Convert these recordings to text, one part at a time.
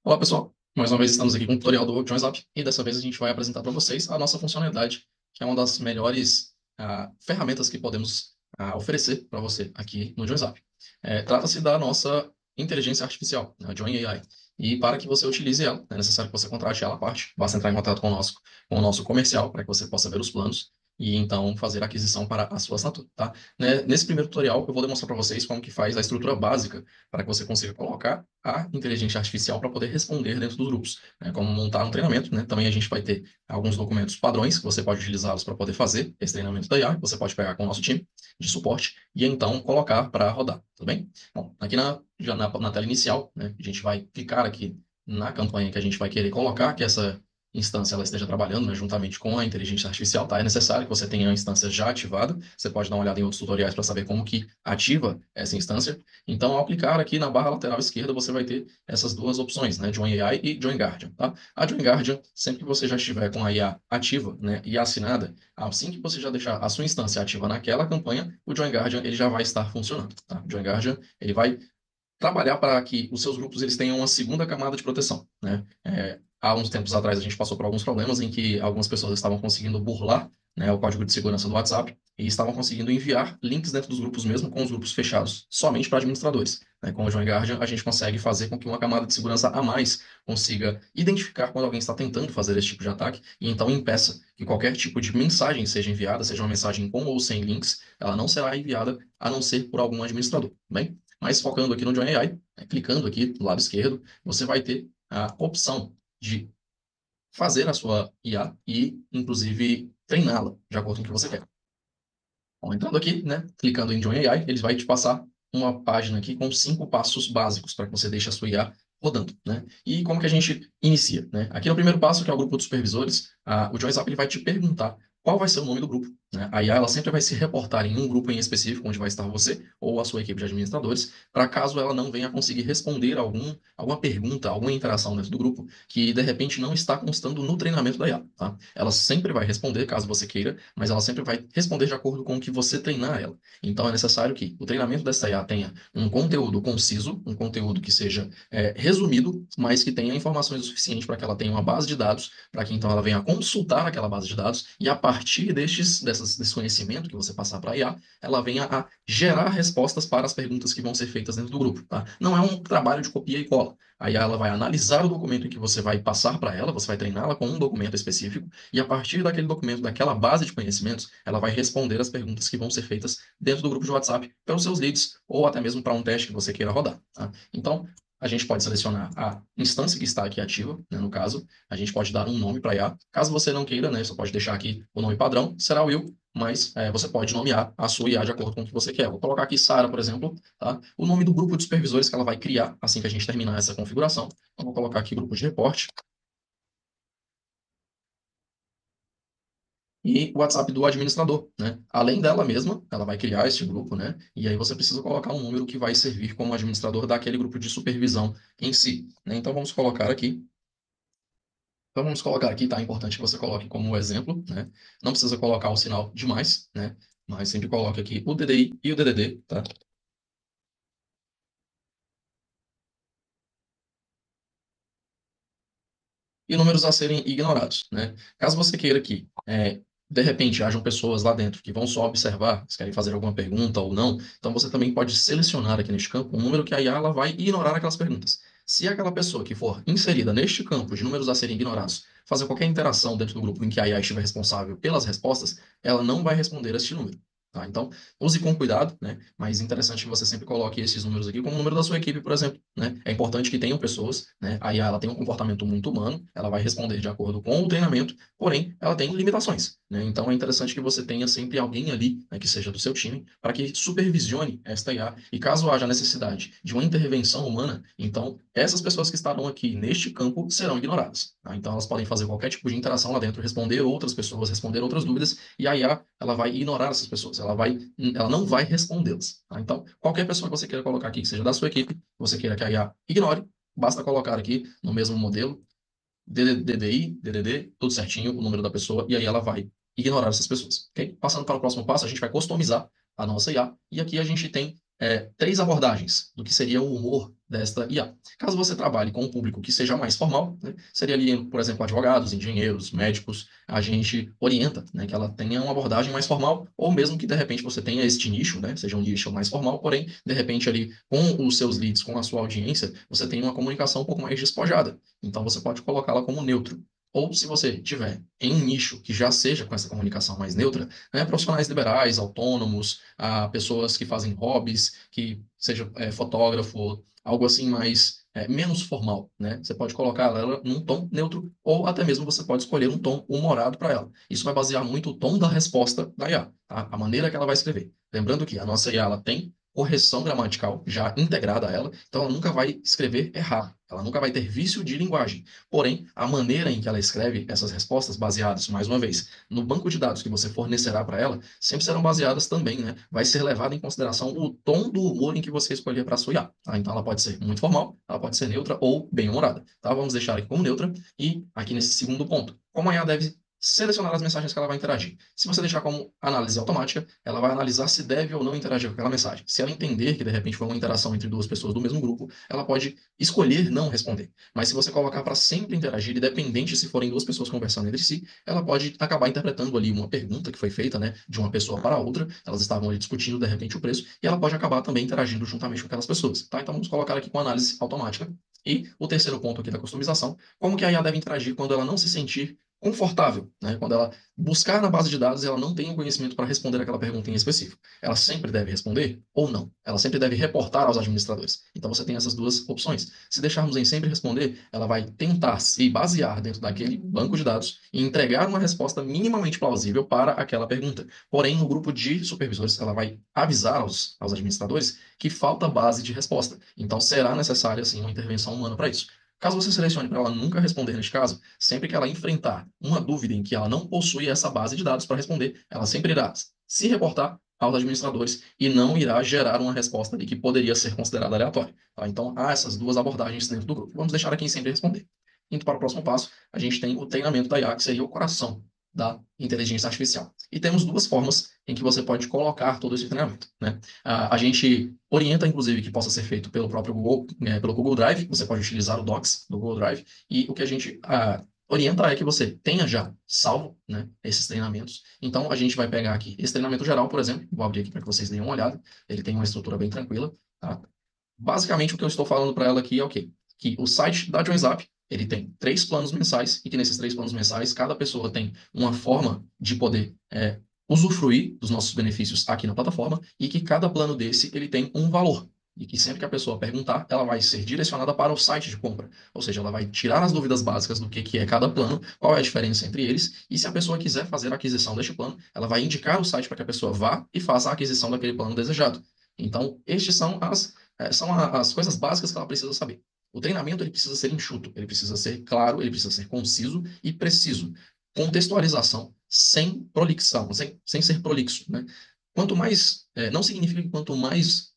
Olá, pessoal. Mais uma vez estamos aqui com um tutorial do JoinZap e dessa vez a gente vai apresentar para vocês a nossa funcionalidade, que é uma das melhores ferramentas que podemos oferecer para você aqui no JoinZap. Trata-se da nossa inteligência artificial, a Join AI. E para que você utilize ela, é necessário que você contrate ela à parte. Basta entrar em contato conosco, com o nosso comercial, para que você possa ver os planos e então fazer a aquisição para a sua assinatura, tá? Nesse primeiro tutorial, eu vou demonstrar para vocês como que faz a estrutura básica para que você consiga colocar a inteligência artificial para poder responder dentro dos grupos, né? Como montar um treinamento, né? Também a gente vai ter alguns documentos padrões que você pode utilizá-los para poder fazer esse treinamento da IA, que você pode pegar com o nosso time de suporte e então colocar para rodar, tudo bem? Bom, aqui na tela inicial, né, a gente vai clicar aqui na campanha que a gente vai querer colocar, que essa instância ela esteja trabalhando, né, juntamente com a inteligência artificial, tá? É necessário que você tenha a instância já ativada. Você pode dar uma olhada em outros tutoriais para saber como que ativa essa instância. Então, ao clicar aqui na barra lateral esquerda, você vai ter essas duas opções, né? Join AI e Join Guardian, tá? A Join Guardian, sempre que você já estiver com a IA ativa, né, e assinada, assim que você já deixar a sua instância ativa naquela campanha, o Join Guardian ele já vai estar funcionando, tá? O Join Guardian ele vai trabalhar para que os seus grupos eles tenham uma segunda camada de proteção, né? Há uns tempos atrás a gente passou por alguns problemas em que algumas pessoas estavam conseguindo burlar, né, o código de segurança do WhatsApp e estavam conseguindo enviar links dentro dos grupos mesmo com os grupos fechados, somente para administradores, né? Com o Join Guardian a gente consegue fazer com que uma camada de segurança a mais consiga identificar quando alguém está tentando fazer esse tipo de ataque e então impeça que qualquer tipo de mensagem seja enviada, seja uma mensagem com ou sem links, ela não será enviada a não ser por algum administrador, bem? Mas focando aqui no Join AI, né, clicando aqui do lado esquerdo, você vai ter a opção de fazer a sua IA e, inclusive, treiná-la de acordo com o que você quer. Bom, entrando aqui, né, clicando em Join AI, ele vai te passar uma página aqui com 5 passos básicos para que você deixe a sua IA rodando, né? E como que a gente inicia, né? Aqui no primeiro passo, que é o grupo de supervisores, o JoinZap ele vai te perguntar qual vai ser o nome do grupo, né? A IA ela sempre vai se reportar em um grupo em específico, onde vai estar você ou a sua equipe de administradores, para caso ela não venha conseguir responder alguma pergunta, alguma interação dentro do grupo, que de repente não está constando no treinamento da IA, tá? Ela sempre vai responder, caso você queira, mas ela sempre vai responder de acordo com o que você treinar ela. Então é necessário que o treinamento dessa IA tenha um conteúdo conciso, um conteúdo que seja resumido, mas que tenha informações o suficiente para que ela tenha uma base de dados, para que então ela venha consultar aquela base de dados e a partir desse conhecimento que você passar para a IA, ela venha a gerar respostas para as perguntas que vão ser feitas dentro do grupo, tá? Não é um trabalho de copia e cola. A IA ela vai analisar o documento que você vai passar para ela, você vai treiná-la com um documento específico e a partir daquele documento, daquela base de conhecimentos, ela vai responder as perguntas que vão ser feitas dentro do grupo de WhatsApp pelos seus leads ou até mesmo para um teste que você queira rodar, tá? Então, a gente pode selecionar a instância que está aqui ativa, né, no caso, a gente pode dar um nome para IA. Caso você não queira, né, você pode deixar aqui o nome padrão, será o Will, mas você pode nomear a sua IA de acordo com o que você quer. Vou colocar aqui Sara, por exemplo, tá? O nome do grupo de supervisores que ela vai criar assim que a gente terminar essa configuração. Eu vou colocar aqui grupo de reporte. E o WhatsApp do administrador, né? Além dela mesma, ela vai criar este grupo, né? E aí você precisa colocar um número que vai servir como administrador daquele grupo de supervisão em si, né? Então vamos colocar aqui. Então vamos colocar aqui, tá? É importante que você coloque como exemplo, né? Não precisa colocar o sinal demais, né? Mas sempre coloque aqui o DDI e o DDD, tá? E números a serem ignorados, né? Caso você queira que, de repente, hajam pessoas lá dentro que vão só observar, se querem fazer alguma pergunta ou não, então você também pode selecionar aqui neste campo um número que a IA ela vai ignorar aquelas perguntas. Se aquela pessoa que for inserida neste campo de números a serem ignorados fazer qualquer interação dentro do grupo em que a IA estiver responsável pelas respostas, ela não vai responder a este número. Tá? Então, use com cuidado, né? Mas interessante que você sempre coloque esses números aqui como o número da sua equipe, por exemplo, né? É importante que tenham pessoas, né? A IA ela tem um comportamento muito humano, ela vai responder de acordo com o treinamento, porém, ela tem limitações, né? Então, é interessante que você tenha sempre alguém ali, né, que seja do seu time, para que supervisione esta IA. E caso haja necessidade de uma intervenção humana, então, essas pessoas que estarão aqui neste campo serão ignoradas. Tá? Então, elas podem fazer qualquer tipo de interação lá dentro, responder outras pessoas, responder outras dúvidas, e a IA ela vai ignorar essas pessoas, ela não vai respondê-las. Tá? Então, qualquer pessoa que você queira colocar aqui, que seja da sua equipe, você queira que a IA ignore, basta colocar aqui no mesmo modelo, DDI, DDD, tudo certinho, o número da pessoa, e aí ela vai ignorar essas pessoas. Okay? Passando para o próximo passo, a gente vai customizar a nossa IA, e aqui a gente tem três abordagens do que seria o humor desta IA. Caso você trabalhe com um público que seja mais formal, né, seria ali, por exemplo, advogados, engenheiros, médicos, a gente orienta, né, que ela tenha uma abordagem mais formal, ou mesmo que de repente você tenha este nicho, né, seja um nicho mais formal, porém, de repente ali com os seus leads, com a sua audiência, você tem uma comunicação um pouco mais despojada. Então você pode colocá-la como neutro. Ou se você tiver em um nicho que já seja com essa comunicação mais neutra, né, profissionais liberais, autônomos, pessoas que fazem hobbies, que seja fotógrafo, algo assim mais menos formal, né? Você pode colocar ela num tom neutro ou até mesmo você pode escolher um tom humorado para ela. Isso vai basear muito o tom da resposta da IA, tá? A maneira que ela vai escrever. Lembrando que a nossa IA ela tem correção gramatical já integrada a ela, então ela nunca vai escrever errado. Ela nunca vai ter vício de linguagem. Porém, a maneira em que ela escreve essas respostas, baseadas, mais uma vez, no banco de dados que você fornecerá para ela, sempre serão baseadas também, né? Vai ser levado em consideração o tom do humor em que você escolher para sua IA, tá? Então ela pode ser muito formal, ela pode ser neutra ou bem-humorada, tá? Vamos deixar aqui como neutra e aqui nesse segundo ponto, como a IA deve selecionar as mensagens que ela vai interagir. Se você deixar como análise automática, ela vai analisar se deve ou não interagir com aquela mensagem. Se ela entender que de repente foi uma interação entre duas pessoas do mesmo grupo, ela pode escolher não responder. Mas se você colocar para sempre interagir, independente se forem duas pessoas conversando entre si, ela pode acabar interpretando ali uma pergunta que foi feita, né, de uma pessoa para outra, elas estavam ali discutindo de repente o preço, e ela pode acabar também interagindo juntamente com aquelas pessoas, tá? Então vamos colocar aqui com análise automática. E o terceiro ponto aqui da customização, como que a IA deve interagir quando ela não se sentir confortável, né? Quando ela buscar na base de dados e ela não tem o conhecimento para responder aquela pergunta em específico. Ela sempre deve responder ou não? Ela sempre deve reportar aos administradores. Então você tem essas duas opções. Se deixarmos em sempre responder, ela vai tentar se basear dentro daquele banco de dados e entregar uma resposta minimamente plausível para aquela pergunta. Porém, no grupo de supervisores, ela vai avisar aos administradores que falta base de resposta. Então será necessária, sim, uma intervenção humana para isso. Caso você selecione para ela nunca responder neste caso, sempre que ela enfrentar uma dúvida em que ela não possui essa base de dados para responder, ela sempre irá se reportar aos administradores e não irá gerar uma resposta ali que poderia ser considerada aleatória. Tá? Então, há essas duas abordagens dentro do grupo. Vamos deixar aqui em sempre responder. Indo para o próximo passo, a gente tem o treinamento da IA, que seria o coração da inteligência artificial. E temos duas formas em que você pode colocar todo esse treinamento, né? A gente orienta, inclusive, que possa ser feito pelo próprio Google, pelo Google Drive. Você pode utilizar o Docs do Google Drive. E o que a gente orienta é que você tenha já salvo, né, esses treinamentos. Então, a gente vai pegar aqui esse treinamento geral, por exemplo. Vou abrir aqui para que vocês deem uma olhada. Ele tem uma estrutura bem tranquila, tá? Basicamente, o que eu estou falando para ela aqui é o quê? Que o site da JoinZap, ele tem três planos mensais e que nesses três planos mensais, cada pessoa tem uma forma de poder usufruir dos nossos benefícios aqui na plataforma e que cada plano desse, ele tem um valor. E que sempre que a pessoa perguntar, ela vai ser direcionada para o site de compra. Ou seja, ela vai tirar as dúvidas básicas do que é cada plano, qual é a diferença entre eles, e se a pessoa quiser fazer a aquisição deste plano, ela vai indicar o site para que a pessoa vá e faça a aquisição daquele plano desejado. Então, estes são as coisas básicas que ela precisa saber. O treinamento ele precisa ser enxuto, ele precisa ser claro, ele precisa ser conciso e preciso. Contextualização sem prolixão, sem ser prolixo, né? Quanto mais, não significa que quanto mais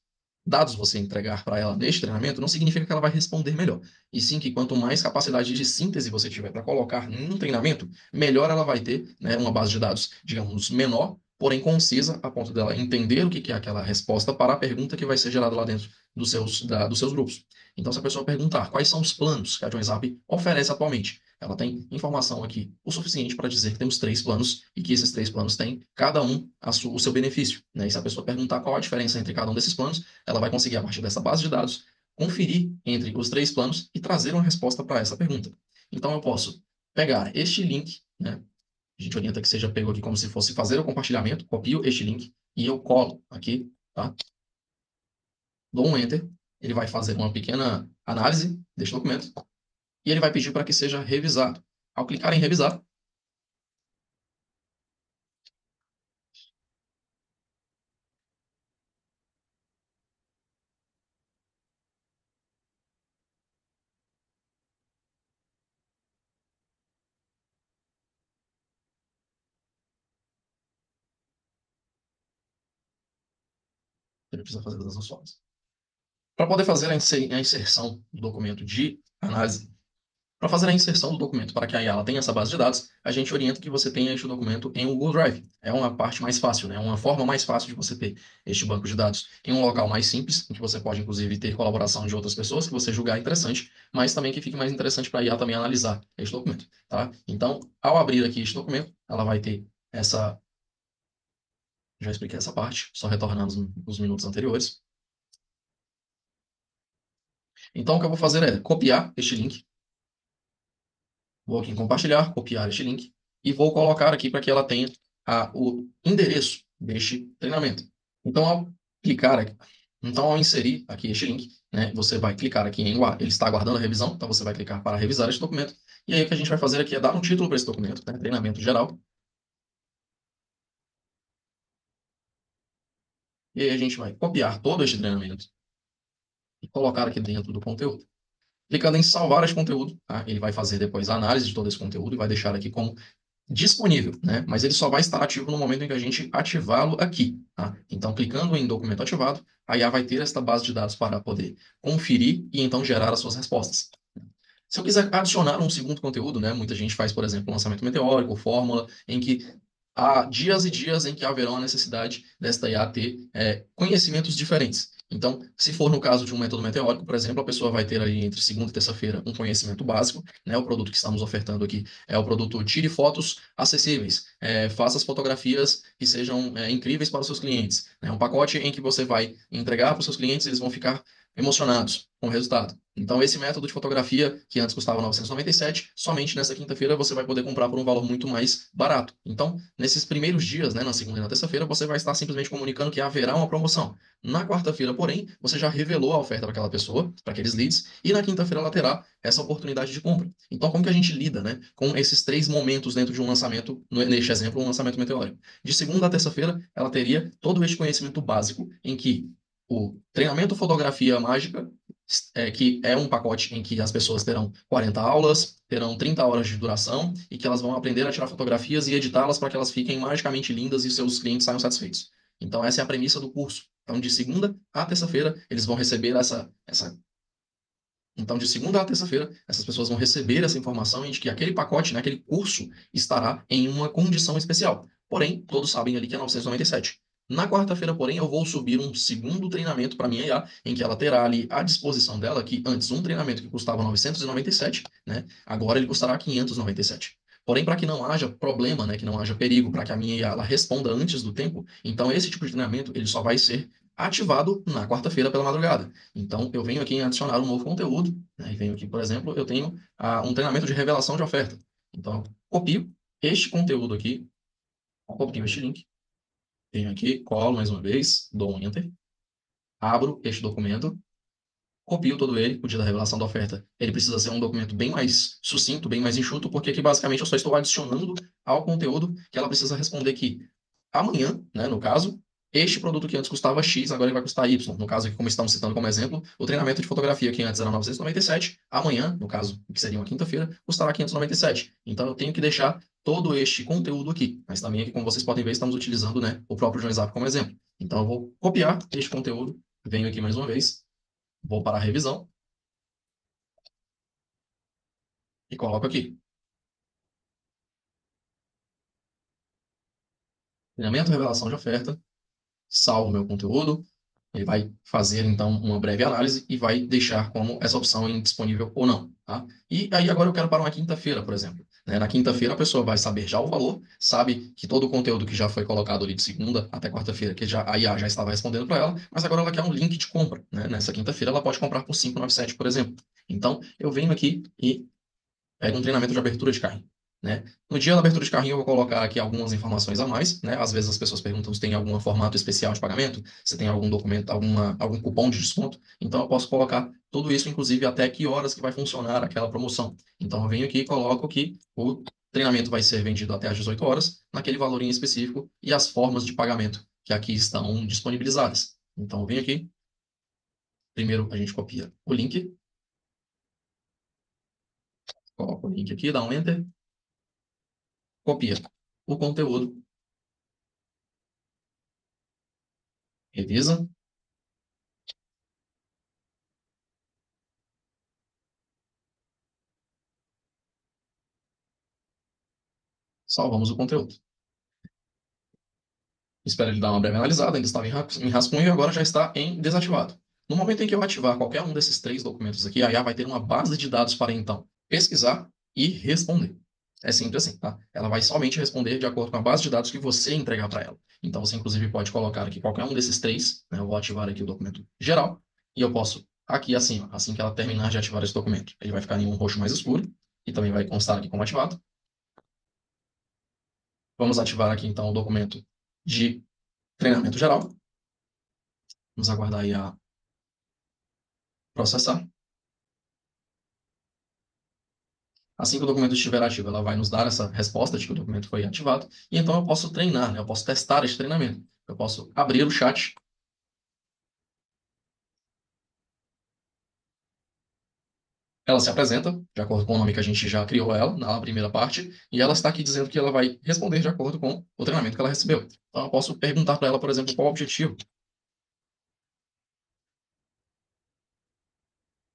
dados você entregar para ela neste treinamento, não significa que ela vai responder melhor. E sim que quanto mais capacidade de síntese você tiver para colocar num treinamento, melhor ela vai ter, né, uma base de dados, digamos, menor, porém concisa, a ponto dela entender o que é aquela resposta para a pergunta que vai ser gerada lá dentro dos seus grupos. Então, se a pessoa perguntar quais são os planos que a JoinZap oferece atualmente, ela tem informação aqui o suficiente para dizer que temos três planos e que esses três planos têm cada um o seu benefício. Né? E se a pessoa perguntar qual a diferença entre cada um desses planos, ela vai conseguir, a partir dessa base de dados, conferir entre os três planos e trazer uma resposta para essa pergunta. Então, eu posso pegar este link, né? A gente orienta que seja pego aqui como se fosse fazer o compartilhamento, copio este link e eu colo aqui, tá? Dou um Enter, ele vai fazer uma pequena análise deste documento e ele vai pedir para que seja revisado. Ao clicar em revisar, ele precisa fazer das duas formas. Para poder fazer a inserção do documento de análise, Para fazer a inserção do documento para que a IA ela tenha essa base de dados, a gente orienta que você tenha este documento em um Google Drive. É uma parte mais fácil, né? Uma forma mais fácil de você ter este banco de dados em um local mais simples, em que você pode, inclusive, ter colaboração de outras pessoas que você julgar interessante, mas também que fique mais interessante para a IA também analisar este documento, tá? Então, ao abrir aqui este documento, ela vai ter essa... Já expliquei essa parte, só retornando os minutos anteriores. Então, o que eu vou fazer é copiar este link. Vou aqui em compartilhar, copiar este link e vou colocar aqui para que ela tenha o endereço deste treinamento. Então, ao clicar aqui, então, ao inserir aqui este link, né, você vai clicar aqui em ele está aguardando a revisão, então você vai clicar para revisar este documento. E aí o que a gente vai fazer aqui é dar um título para esse documento, né, treinamento geral. E aí a gente vai copiar todo este treinamento e colocar aqui dentro do conteúdo. Clicando em salvar esse conteúdo, tá? Ele vai fazer depois a análise de todo esse conteúdo e vai deixar aqui como disponível, né? Mas ele só vai estar ativo no momento em que a gente ativá-lo aqui, tá? Então, clicando em documento ativado, a IA vai ter esta base de dados para poder conferir e então gerar as suas respostas. Se eu quiser adicionar um segundo conteúdo, né? Muita gente faz, por exemplo, lançamento meteórico, fórmula, em que há dias e dias em que haverá a necessidade desta IA ter conhecimentos diferentes. Então, se for no caso de um método meteórico, por exemplo, a pessoa vai ter ali entre segunda e terça-feira um conhecimento básico, né? O produto que estamos ofertando aqui é o produto Tire Fotos Acessíveis, faça as fotografias que sejam incríveis para os seus clientes, né? Um pacote em que você vai entregar para os seus clientes, eles vão ficar emocionados com o resultado. Então, esse método de fotografia, que antes custava 997, somente nessa quinta-feira você vai poder comprar por um valor muito mais barato. Então, nesses primeiros dias, né, na segunda e na terça-feira, você vai estar simplesmente comunicando que haverá uma promoção. Na quarta-feira, porém, você já revelou a oferta para aquela pessoa, para aqueles leads, e na quinta-feira ela terá essa oportunidade de compra. Então, como que a gente lida, né, com esses três momentos dentro de um lançamento, neste exemplo, um lançamento meteórico? De segunda a terça-feira, ela teria todo este conhecimento básico em que o treinamento fotografia mágica, que é um pacote em que as pessoas terão 40 aulas, terão 30 horas de duração e que elas vão aprender a tirar fotografias e editá-las para que elas fiquem magicamente lindas e seus clientes saiam satisfeitos. Então, essa é a premissa do curso. Então, de segunda a terça-feira, eles vão receber essa. Então, de segunda a terça-feira, essas pessoas vão receber essa informação de que aquele pacote, né, aquele curso, estará em uma condição especial. Porém, todos sabem ali que é 997. Na quarta-feira, porém, eu vou subir um segundo treinamento para minha IA, em que ela terá ali à disposição dela, que antes um treinamento que custava 997, né, agora ele custará 597. Porém, para que não haja problema, né, que não haja perigo, para que a minha IA ela responda antes do tempo, então esse tipo de treinamento ele só vai ser ativado na quarta-feira pela madrugada. Então, eu venho aqui em adicionar um novo conteúdo, né? E venho aqui, por exemplo, eu tenho um treinamento de revelação de oferta. Então, eu copio este conteúdo aqui, copio este link, venho aqui, colo mais uma vez, dou um Enter, abro este documento, copio todo ele, o dia da revelação da oferta. Ele precisa ser um documento bem mais sucinto, bem mais enxuto, porque aqui basicamente eu só estou adicionando ao conteúdo que ela precisa responder que amanhã, né, no caso, este produto que antes custava X, agora ele vai custar Y. No caso aqui, como estamos citando como exemplo, o treinamento de fotografia que antes era 997, amanhã, no caso, que seria uma quinta-feira, custará 597. Então eu tenho que deixar todo este conteúdo aqui. Mas também aqui, como vocês podem ver, estamos utilizando, né, o próprio JohnZap como exemplo. Então eu vou copiar este conteúdo, venho aqui mais uma vez, vou para a revisão e coloco aqui. Treinamento, revelação de oferta, salvo meu conteúdo, ele vai fazer, então, uma breve análise e vai deixar como essa opção indisponível ou não. Tá? E aí agora eu quero para uma quinta-feira, por exemplo. Né? Na quinta-feira a pessoa vai saber já o valor, sabe que todo o conteúdo que já foi colocado ali de segunda até quarta-feira, que já, a IA já estava respondendo para ela, mas agora ela quer um link de compra. Né? Nessa quinta-feira ela pode comprar por 597, por exemplo. Então eu venho aqui e pega um treinamento de abertura de carrinho, né? No dia da abertura de carrinho, eu vou colocar aqui algumas informações a mais, né? Às vezes as pessoas perguntam se tem algum formato especial de pagamento, se tem algum documento, algum cupom de desconto. Então, eu posso colocar tudo isso, inclusive até que horas que vai funcionar aquela promoção. Então, eu venho aqui e coloco que o treinamento vai ser vendido até às 18 horas, naquele valor em específico, e as formas de pagamento que aqui estão disponibilizadas. Então, eu venho aqui, primeiro a gente copia o link, coloca o link aqui, dá um Enter, copia o conteúdo, revisa, salvamos o conteúdo. Espero ele dar uma breve analisada, ainda estava em rascunho e agora já está em desativado. No momento em que eu ativar qualquer um desses três documentos aqui, a IA vai ter uma base de dados para então pesquisar e responder. É simples assim, tá? Ela vai somente responder de acordo com a base de dados que você entregar para ela. Então você inclusive pode colocar aqui qualquer um desses três, né? Eu vou ativar aqui o documento geral e eu posso aqui assim, ó, assim que ela terminar de ativar esse documento, ele vai ficar em um roxo mais escuro e também vai constar aqui como ativado. Vamos ativar aqui então o documento de treinamento geral. Vamos aguardar aí a processar. Assim que o documento estiver ativo, ela vai nos dar essa resposta de que o documento foi ativado, e então eu posso treinar, né? Eu posso testar esse treinamento. Eu posso abrir o chat, ela se apresenta, de acordo com o nome que a gente já criou ela, na primeira parte, e ela está aqui dizendo que ela vai responder de acordo com o treinamento que ela recebeu. Então eu posso perguntar para ela, por exemplo, qual o objetivo.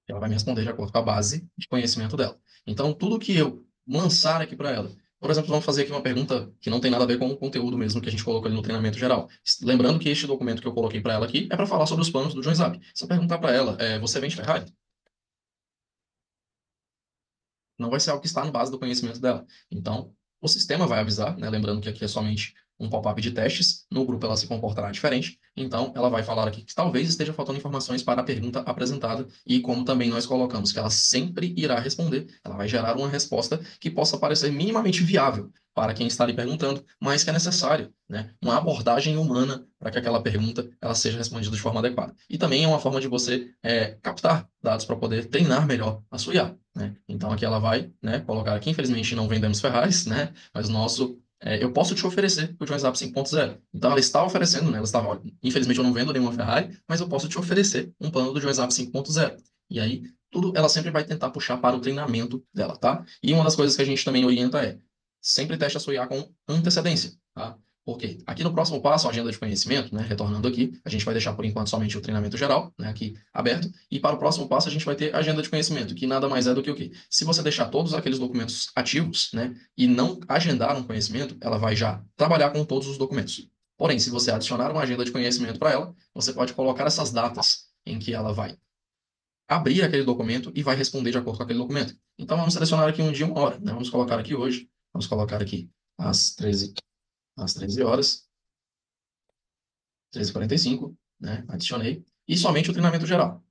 Ela vai me responder de acordo com a base de conhecimento dela. Então, tudo que eu lançar aqui para ela, por exemplo, vamos fazer aqui uma pergunta que não tem nada a ver com o conteúdo mesmo que a gente colocou ali no treinamento geral. Lembrando que este documento que eu coloquei para ela aqui é para falar sobre os planos do JoinZap. Se eu perguntar para ela, você vende Ferrari? Não vai ser algo que está no base do conhecimento dela. Então, o sistema vai avisar, né? Lembrando que aqui é somente um pop-up de testes, no grupo ela se comportará diferente, então ela vai falar aqui que talvez esteja faltando informações para a pergunta apresentada, e como também nós colocamos que ela sempre irá responder, ela vai gerar uma resposta que possa parecer minimamente viável para quem está ali perguntando, mas que é necessário, né? Uma abordagem humana para que aquela pergunta ela seja respondida de forma adequada. E também é uma forma de você captar dados para poder treinar melhor a sua IA. Né? Então aqui ela vai, né, colocar aqui, infelizmente não vendemos Ferraris, né, mas o nosso, eu posso te oferecer o JoinZap 5.0. Então ela está oferecendo, né, ela estava, olha, infelizmente eu não vendo nenhuma Ferrari, mas eu posso te oferecer um plano do JoinZap 5.0. E aí tudo ela sempre vai tentar puxar para o treinamento dela, tá? E uma das coisas que a gente também orienta é sempre teste a sua IA com antecedência, tá? Porque aqui no próximo passo, a agenda de conhecimento, né, retornando aqui, a gente vai deixar por enquanto somente o treinamento geral, né, aqui aberto, e para o próximo passo a gente vai ter a agenda de conhecimento, que nada mais é do que o quê? Se você deixar todos aqueles documentos ativos, né, e não agendar um conhecimento, ela vai já trabalhar com todos os documentos. Porém, se você adicionar uma agenda de conhecimento para ela, você pode colocar essas datas em que ela vai abrir aquele documento e vai responder de acordo com aquele documento. Então vamos selecionar aqui um dia, uma hora, né? Vamos colocar aqui hoje, vamos colocar aqui às 13 horas, 13h45, né? Adicionei. E somente o treinamento geral.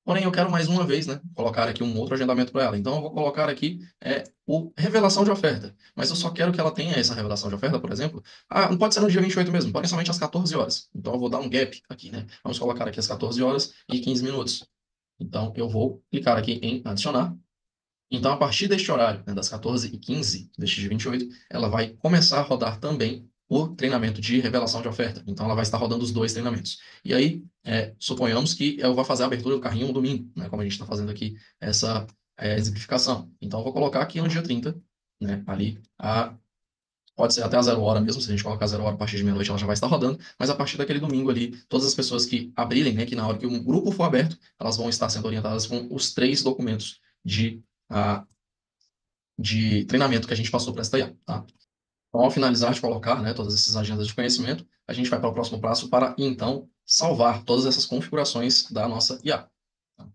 Porém, eu quero mais uma vez, né, colocar aqui um outro agendamento para ela. Então, eu vou colocar aqui o revelação de oferta. Mas eu só quero que ela tenha essa revelação de oferta, por exemplo. Ah, não pode ser no dia 28 mesmo, pode ser somente às 14 horas. Então, eu vou dar um gap aqui, né? Vamos colocar aqui às 14 horas e 15 minutos. Então, eu vou clicar aqui em adicionar. Então, a partir deste horário, né, das 14h15 deste dia 28, ela vai começar a rodar também o treinamento de revelação de oferta. Então, ela vai estar rodando os dois treinamentos. E aí, suponhamos que eu vou fazer a abertura do carrinho no domingo, né, como a gente está fazendo aqui essa exemplificação. Então, eu vou colocar aqui no dia 30, né, ali, pode ser até a 0 hora mesmo, se a gente colocar 0 hora a partir de meia-noite, ela já vai estar rodando, mas a partir daquele domingo ali, todas as pessoas que abrirem, né, que na hora que um grupo for aberto, elas vão estar sendo orientadas com os três documentos de a de treinamento que a gente passou para esta IA. Tá? Então, ao finalizar de colocar, né, todas essas agendas de conhecimento, a gente vai para o próximo passo para, então, salvar todas essas configurações da nossa IA. Tá?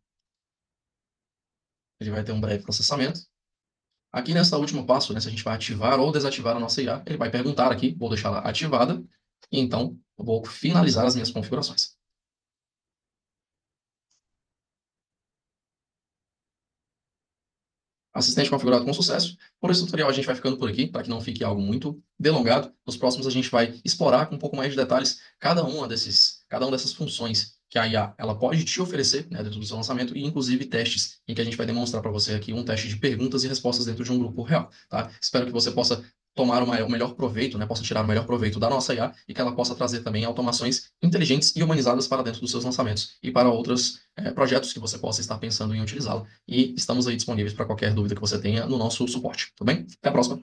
Ele vai ter um breve processamento. Aqui nessa último passo, né, se a gente vai ativar ou desativar a nossa IA, ele vai perguntar aqui, vou deixá-la ativada, e então eu vou finalizar as minhas configurações. Assistente configurado com sucesso. Por esse tutorial a gente vai ficando por aqui, para que não fique algo muito delongado. Nos próximos a gente vai explorar com um pouco mais de detalhes cada uma dessas funções que a IA ela pode te oferecer, né, dentro do seu lançamento, e inclusive testes em que a gente vai demonstrar para você aqui um teste de perguntas e respostas dentro de um grupo real. Tá? Espero que você possa tomar o melhor proveito, né, possa tirar o melhor proveito da nossa IA e que ela possa trazer também automações inteligentes e humanizadas para dentro dos seus lançamentos e para outros projetos que você possa estar pensando em utilizá-la. E estamos aí disponíveis para qualquer dúvida que você tenha no nosso suporte, tudo bem? Até a próxima!